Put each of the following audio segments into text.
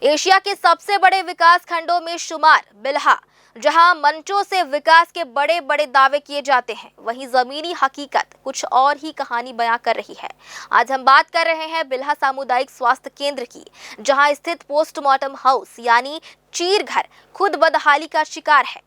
Asia के सबसे बड़े विकास खंडों में शुमार बिल्हा, जहां मंचों से विकास के बड़े बड़े दावे किए जाते हैं, वहीं जमीनी हकीकत कुछ और ही कहानी बयां कर रही है। आज हम बात कर रहे हैं बिल्हा सामुदायिक स्वास्थ्य केंद्र की, जहां स्थित पोस्टमार्टम हाउस यानी चीर घर खुद बदहाली का शिकार है।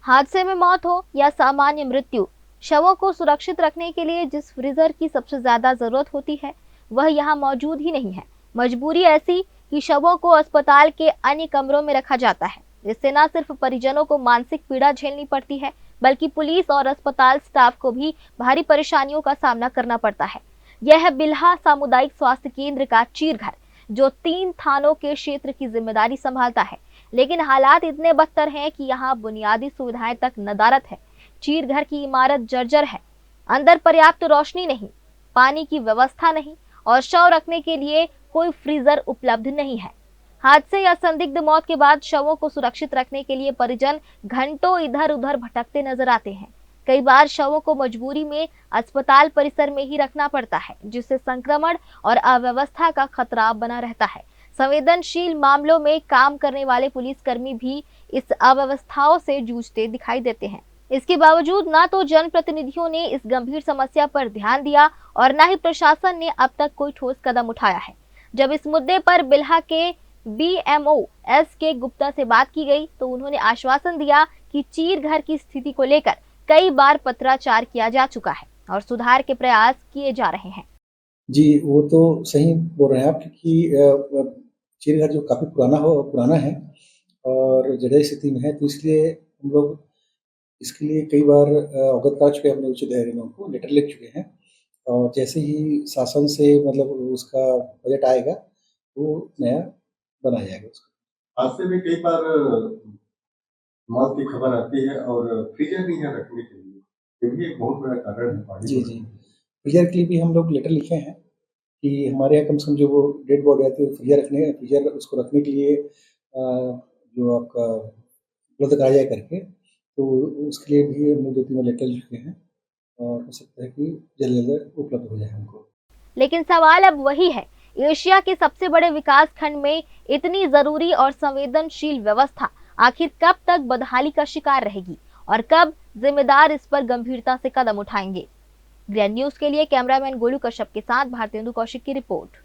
हादसे में मौत हो या सामान्य मृत्यु, शवों को सुरक्षित रखने के लिए जिस फ्रीजर की सबसे ज्यादा जरूरत होती है वह यहाँ मौजूद ही नहीं है। मजबूरी ऐसी कि शवों को अस्पताल के अन्य कमरों में रखा जाता है, जिससे न सिर्फ परिजनों को मानसिक पीड़ा झेलनी पड़ती है, बल्कि पुलिस और अस्पताल स्टाफ को भी भारी परेशानियों का सामना करना पड़ता है। यह है बिल्हा सामुदायिक स्वास्थ्य केंद्र का चीर घर, जो 3 थानों के क्षेत्र की जिम्मेदारी संभालता है। लेकिन हालात इतने बदतर हैं कि यहाँ बुनियादी सुविधाएं तक नदारद है। चीर घर की इमारत जर्जर है, अंदर पर्याप्त रोशनी नहीं, पानी की व्यवस्था नहीं और शव रखने के लिए कोई फ्रीजर उपलब्ध नहीं है। हादसे या संदिग्ध मौत के बाद शवों को सुरक्षित रखने के लिए परिजन घंटों इधर उधर भटकते नजर आते हैं। कई बार शवों को मजबूरी में अस्पताल परिसर में ही रखना पड़ता है, जिससे संक्रमण और अव्यवस्था का खतरा बना रहता है। संवेदनशील मामलों में काम करने वाले पुलिसकर्मी भी इस अव्यवस्थाओं से जूझते दिखाई देते हैं। इसके बावजूद ना तो जनप्रतिनिधियों ने इस गंभीर समस्या पर ध्यान दिया और ना ही प्रशासन ने अब तक कोई ठोस कदम उठाया है। जब इस मुद्दे पर बिल्हा के BMO SK गुप्ता से बात की गई तो उन्होंने आश्वासन दिया कि चीर घर की स्थिति को लेकर कई बार पत्राचार किया जा चुका है और सुधार के प्रयास किए जा रहे हैं। जी, वो तो सही बोल रहे हैं आप, क्योंकि चीर घर जो काफ़ी पुराना है और जर्जर स्थिति में है, तो इसलिए हम लोग इसके लिए कई बार अवगत करा चुके हैं, अपने उच्च अधिकारियों को लेटर लिख चुके हैं और जैसे ही शासन से मतलब उसका बजट आएगा, वो नया बनाया जाएगा उसका। हादसे में कई बार मौत की खबर आती है और फ्रीजर नहीं है रखने के लिए, ये भी एक बहुत बड़ा कारण है पानी। जी। फ्रीजर के लिए भी हम लोग लेटर लिखे हैं कि हमारे यहाँ कम से कम जो वो डेड बॉडी आती है, फ्रीजर उसको रखने के लिए जो आपका उपलब्ध कराया जाए करके, तो उसके लिए भी हम लोग 2-3 लेटर लिखे हैं और हो सकता है कि जल्द उपलब्ध हो जाए हमको। लेकिन सवाल अब वही है, एशिया के सबसे बड़े विकास खंड में इतनी जरूरी और संवेदनशील व्यवस्था आखिर कब तक बदहाली का शिकार रहेगी और कब जिम्मेदार इस पर गंभीरता से कदम उठाएंगे। ग्रैंड न्यूज के लिए कैमरामैन गोलू कश्यप के साथ भारतेंदु कौशिक की रिपोर्ट।